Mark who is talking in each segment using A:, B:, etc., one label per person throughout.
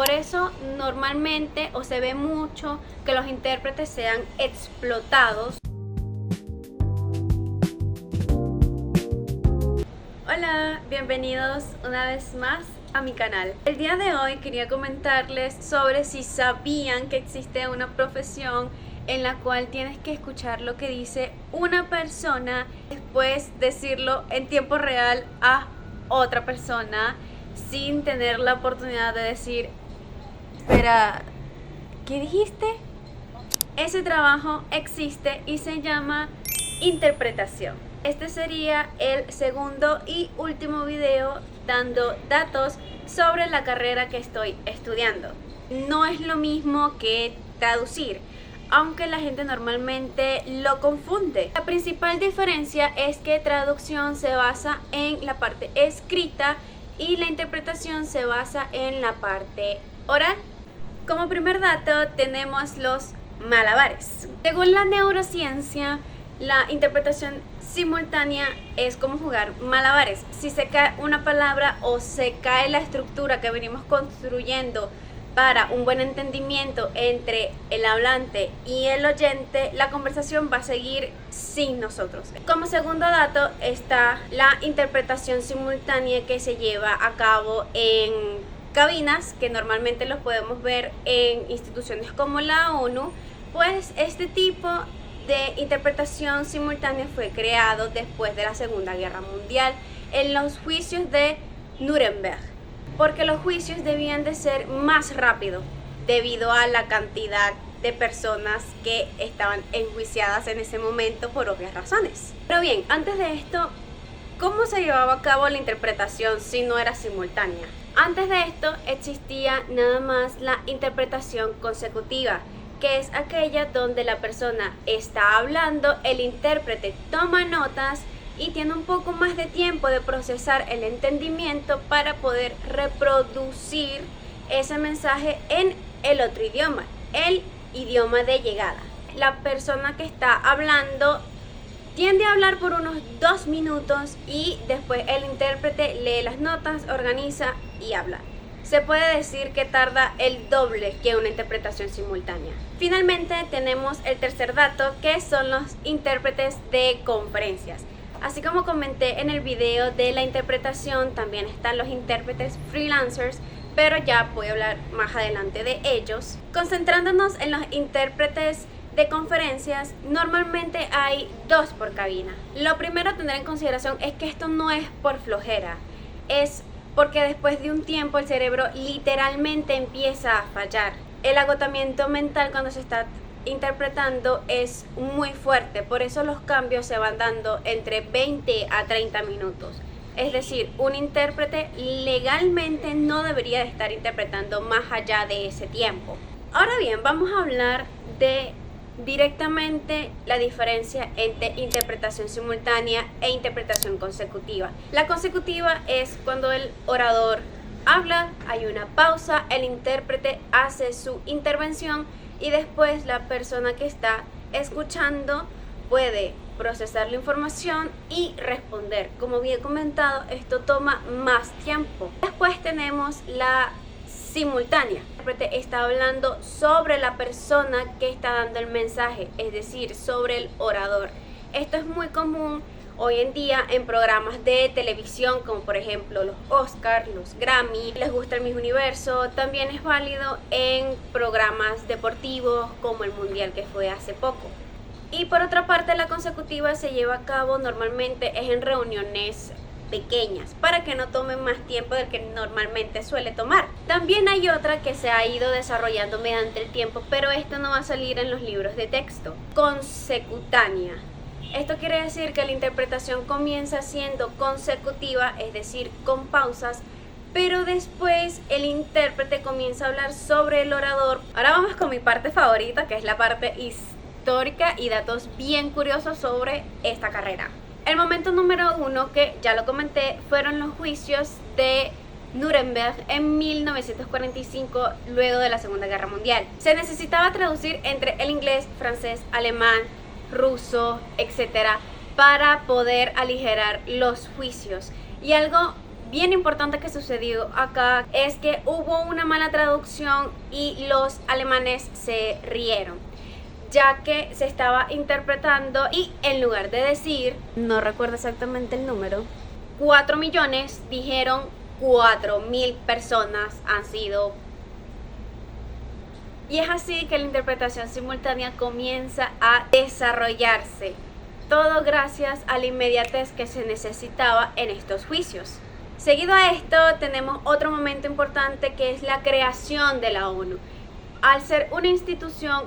A: Por eso normalmente o se ve mucho que los intérpretes sean explotados. Hola, bienvenidos una vez más a mi canal. El día de hoy quería comentarles sobre si sabían que existe una profesión en la cual tienes que escuchar lo que dice una persona, después decirlo en tiempo real a otra persona sin tener la oportunidad de decir, espera, ¿qué dijiste? Ese trabajo existe y se llama interpretación. Este sería el segundo y último video dando datos sobre la carrera que estoy estudiando. No es lo mismo que traducir, aunque la gente normalmente lo confunde. La principal diferencia es que traducción se basa en la parte escrita y la interpretación se basa en la parte oral. Como primer dato tenemos los malabares. Según la neurociencia, la interpretación simultánea es como jugar malabares. Si se cae una palabra o se cae la estructura que venimos construyendo para un buen entendimiento entre el hablante y el oyente, la conversación va a seguir sin nosotros. Como segundo dato está la interpretación simultánea que se lleva a cabo en cabinas, que normalmente los podemos ver en instituciones como la ONU. Pues este tipo de interpretación simultánea fue creado después de la Segunda Guerra Mundial en los juicios de Nuremberg, porque los juicios debían de ser más rápidos debido a la cantidad de personas que estaban enjuiciadas en ese momento por obvias razones. Pero bien, antes de esto, ¿cómo se llevaba a cabo la interpretación si no era simultánea? Antes de esto existía nada más la interpretación consecutiva, que es aquella donde la persona está hablando, el intérprete toma notas y tiene un poco más de tiempo de procesar el entendimiento para poder reproducir ese mensaje en el otro idioma, el idioma de llegada. La persona que está hablando tiende a hablar por unos 2 minutos y después el intérprete lee las notas, organiza y habla. Se puede decir que tarda el doble que una interpretación simultánea. Finalmente tenemos el tercer dato, que son los intérpretes de conferencias. Así como comenté en el video de la interpretación, también están los intérpretes freelancers, pero ya voy a hablar más adelante de ellos. Concentrándonos en los intérpretes de conferencias, normalmente hay 2 por cabina. Lo primero a tener en consideración es que esto no es por flojera, es porque después de un tiempo el cerebro literalmente empieza a fallar. El agotamiento mental cuando se está interpretando es muy fuerte, por eso los cambios se van dando entre 20 a 30 minutos. Es decir, un intérprete legalmente no debería de estar interpretando más allá de ese tiempo. Ahora bien, vamos a hablar de directamente la diferencia entre interpretación simultánea e interpretación consecutiva. La consecutiva es cuando el orador habla, hay una pausa, el intérprete hace su intervención y después la persona que está escuchando puede procesar la información y responder. Como bien comentado, esto toma más tiempo. Después tenemos la simultánea. El intérprete está hablando sobre la persona que está dando el mensaje, es decir, sobre el orador. Esto es muy común hoy en día en programas de televisión como por ejemplo los Oscars, los Grammy, Les Gusta el Miss Universo. También es válido en programas deportivos como el Mundial que fue hace poco. Y por otra parte, la consecutiva se lleva a cabo normalmente es en reuniones pequeñas para que no tomen más tiempo del que normalmente suele tomar. También hay otra que se ha ido desarrollando mediante el tiempo, pero esto no va a salir en los libros de texto. Consecutánea. Esto quiere decir que la interpretación comienza siendo consecutiva, es decir, con pausas, pero después el intérprete comienza a hablar sobre el orador. Ahora vamos con mi parte favorita, que es la parte histórica y datos bien curiosos sobre esta carrera. El momento número 1, que ya lo comenté, fueron los juicios de Nuremberg en 1945, luego de la Segunda Guerra Mundial. Se necesitaba traducir entre el inglés, francés, alemán, ruso, etcétera, para poder aligerar los juicios. Y algo bien importante que sucedió acá es que hubo una mala traducción y los alemanes se rieron, ya que se estaba interpretando y en lugar de decir, no recuerdo exactamente el número, 4 millones, dijeron 4.000 personas han sido. Y es así que la interpretación simultánea comienza a desarrollarse. Todo gracias a la inmediatez que se necesitaba en estos juicios. Seguido a esto tenemos otro momento importante que es la creación de la ONU. Al ser una institución,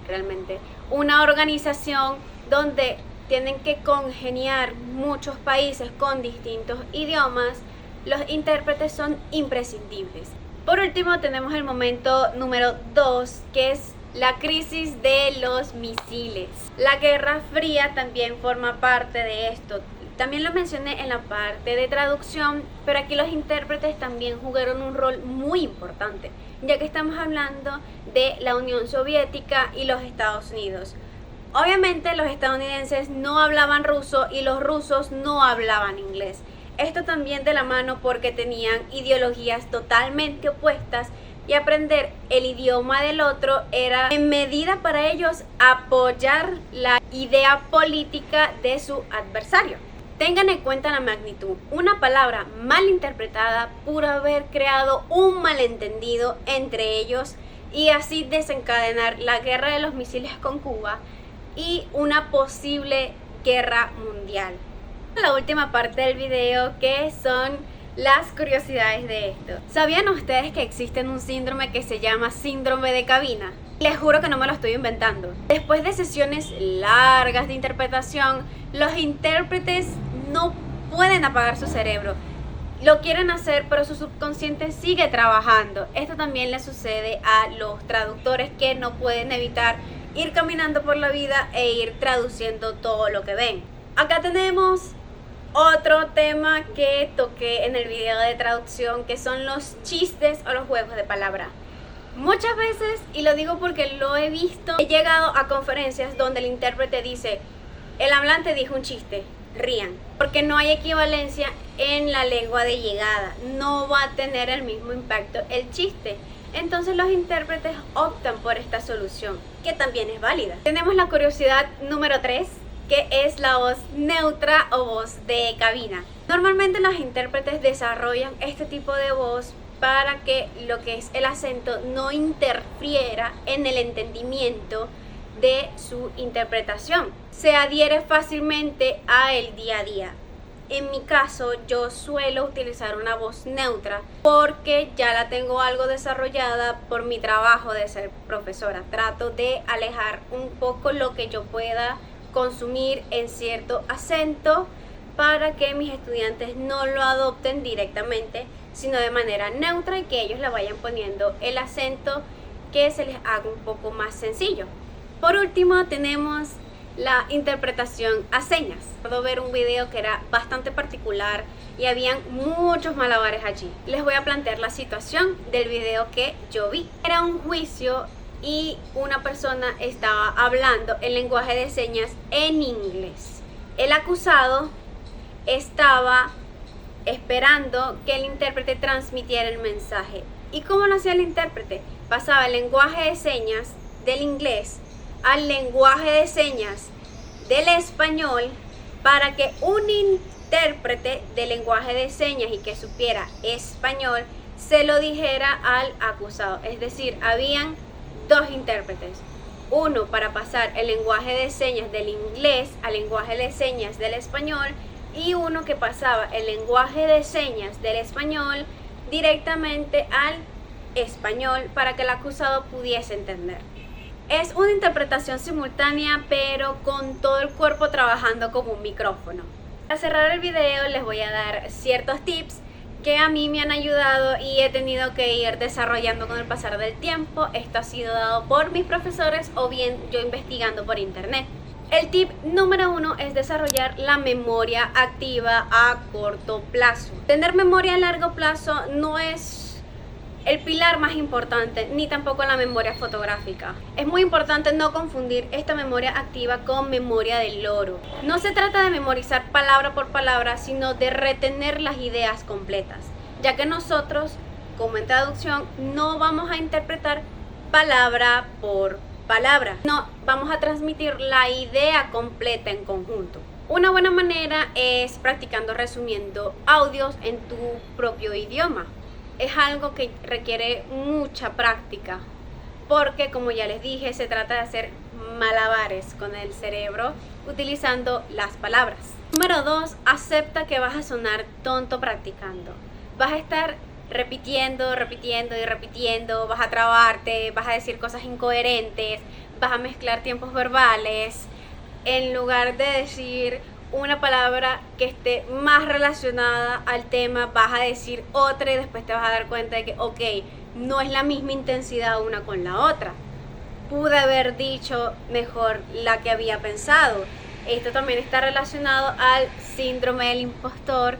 A: realmente una organización donde tienen que congeniar muchos países con distintos idiomas, los intérpretes son imprescindibles. Por último tenemos el momento número 2, que es la crisis de los misiles. La Guerra Fría también forma parte de esto. También lo mencioné en la parte de traducción, pero aquí los intérpretes también jugaron un rol muy importante, ya que estamos hablando de la Unión Soviética y los Estados Unidos. Obviamente los estadounidenses no hablaban ruso y los rusos no hablaban inglés. Esto también de la mano porque tenían ideologías totalmente opuestas y aprender el idioma del otro era en medida para ellos apoyar la idea política de su adversario. Tengan en cuenta la magnitud. Una palabra mal interpretada pudo haber creado un malentendido entre ellos y así desencadenar la guerra de los misiles con Cuba y una posible guerra mundial. La última parte del video, que son las curiosidades de esto. ¿Sabían ustedes que existe un síndrome que se llama síndrome de cabina? Les juro que no me lo estoy inventando. Después de sesiones largas de interpretación, los intérpretes no pueden apagar su cerebro. Lo quieren hacer, pero su subconsciente sigue trabajando. Esto también le sucede a los traductores, que no pueden evitar ir caminando por la vida e ir traduciendo todo lo que ven. Acá tenemos otro tema que toqué en el video de traducción, que son los chistes o los juegos de palabra. Muchas veces, y lo digo porque lo he visto, he llegado a conferencias donde el intérprete dice: el hablante dijo un chiste, rían, porque no hay equivalencia en la lengua de llegada, no va a tener el mismo impacto el chiste. Entonces los intérpretes optan por esta solución, que también es válida. Tenemos la curiosidad número 3, que es la voz neutra o voz de cabina. Normalmente los intérpretes desarrollan este tipo de voz para que lo que es el acento no interfiera en el entendimiento de su interpretación. Se adhiere fácilmente a el día a día. En mi caso, yo suelo utilizar una voz neutra porque ya la tengo algo desarrollada por mi trabajo de ser profesora. Trato de alejar un poco lo que yo pueda consumir en cierto acento para que mis estudiantes no lo adopten directamente, sino de manera neutra, y que ellos le vayan poniendo el acento que se les haga un poco más sencillo. Por último tenemos la interpretación a señas. Puedo ver un video que era bastante particular y habían muchos malabares allí. Les voy a plantear la situación del video que yo vi. Era un juicio y una persona estaba hablando el lenguaje de señas en inglés. El acusado estaba esperando que el intérprete transmitiera el mensaje. ¿Y cómo lo hacía el intérprete? Pasaba el lenguaje de señas del inglés al lenguaje de señas del español para que un intérprete de lenguaje de señas y que supiera español se lo dijera al acusado. Es decir, habían dos intérpretes, uno para pasar el lenguaje de señas del inglés al lenguaje de señas del español y uno que pasaba el lenguaje de señas del español directamente al español para que el acusado pudiese entender. Es una interpretación simultánea, pero con todo el cuerpo trabajando como un micrófono. Para cerrar el video les voy a dar ciertos tips que a mí me han ayudado y he tenido que ir desarrollando con el pasar del tiempo. Esto ha sido dado por mis profesores o bien yo investigando por internet. El tip número 1 es desarrollar la memoria activa a corto plazo. Tener memoria a largo plazo no es el pilar más importante, ni tampoco la memoria fotográfica. Es muy importante no confundir esta memoria activa con memoria del loro. No se trata de memorizar palabra por palabra, sino de retener las ideas completas, ya que nosotros, como en traducción, no vamos a interpretar palabra por palabra, no, vamos a transmitir la idea completa en conjunto. Una buena manera es practicando resumiendo audios en tu propio idioma. Es algo que requiere mucha práctica, porque como ya les dije, se trata de hacer malabares con el cerebro utilizando las palabras. Número 2, acepta que vas a sonar tonto practicando. Vas a estar repitiendo y repitiendo, vas a trabarte, vas a decir cosas incoherentes, vas a mezclar tiempos verbales, en lugar de decir una palabra que esté más relacionada al tema, vas a decir otra y después te vas a dar cuenta de que, ok, no es la misma intensidad una con la otra. Pude haber dicho mejor la que había pensado. Esto también está relacionado al síndrome del impostor,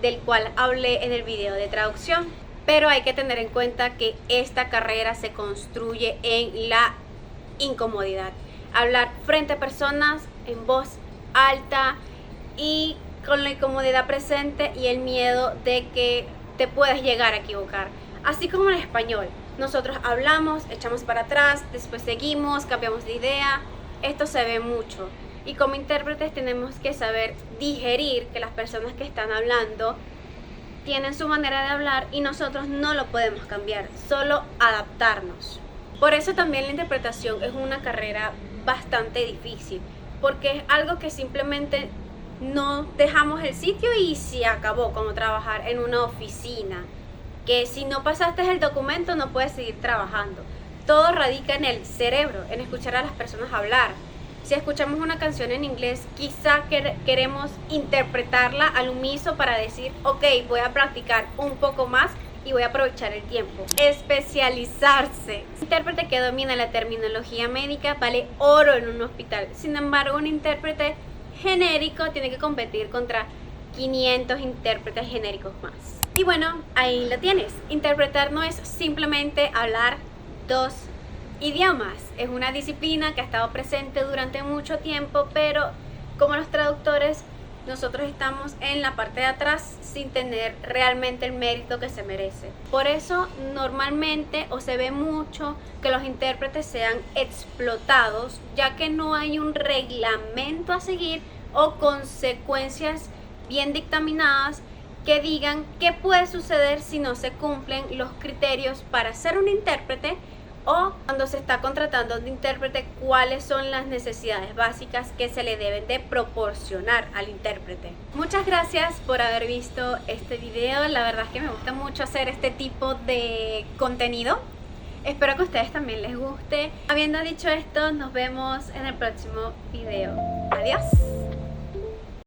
A: del cual hablé en el video de traducción. Pero hay que tener en cuenta que esta carrera se construye en la incomodidad. Hablar frente a personas en voz alta y con la incomodidad presente y el miedo de que te puedes llegar a equivocar. Así como en español, nosotros hablamos, echamos para atrás, después seguimos, cambiamos de idea. Esto se ve mucho. Y como intérpretes tenemos que saber digerir que las personas que están hablando tienen su manera de hablar y nosotros no lo podemos cambiar, solo adaptarnos. Por eso también la interpretación es una carrera bastante difícil, porque es algo que simplemente no dejamos el sitio y se acabó, como trabajar en una oficina, que si no pasaste el documento no puedes seguir trabajando. Todo radica en el cerebro, en escuchar a las personas hablar. Si escuchamos una canción en inglés, quizá queremos interpretarla al unísono para decir, ok, voy a practicar un poco más y voy a aprovechar el tiempo. Especializarse. Un intérprete que domina la terminología médica vale oro en un hospital. Sin embargo, un intérprete genérico tiene que competir contra 500 intérpretes genéricos más. Y bueno, ahí lo tienes. Interpretar no es simplemente hablar dos idiomas. Es una disciplina que ha estado presente durante mucho tiempo, pero como los traductores, nosotros estamos en la parte de atrás sin tener realmente el mérito que se merece. Por eso normalmente o se ve mucho que los intérpretes sean explotados, ya que no hay un reglamento a seguir o consecuencias bien dictaminadas que digan qué puede suceder si no se cumplen los criterios para ser un intérprete, o cuando se está contratando un intérprete, cuáles son las necesidades básicas que se le deben de proporcionar al intérprete. Muchas gracias por haber visto este video. La verdad es que me gusta mucho hacer este tipo de contenido. Espero que a ustedes también les guste. Habiendo dicho esto, nos vemos en el próximo video. Adiós.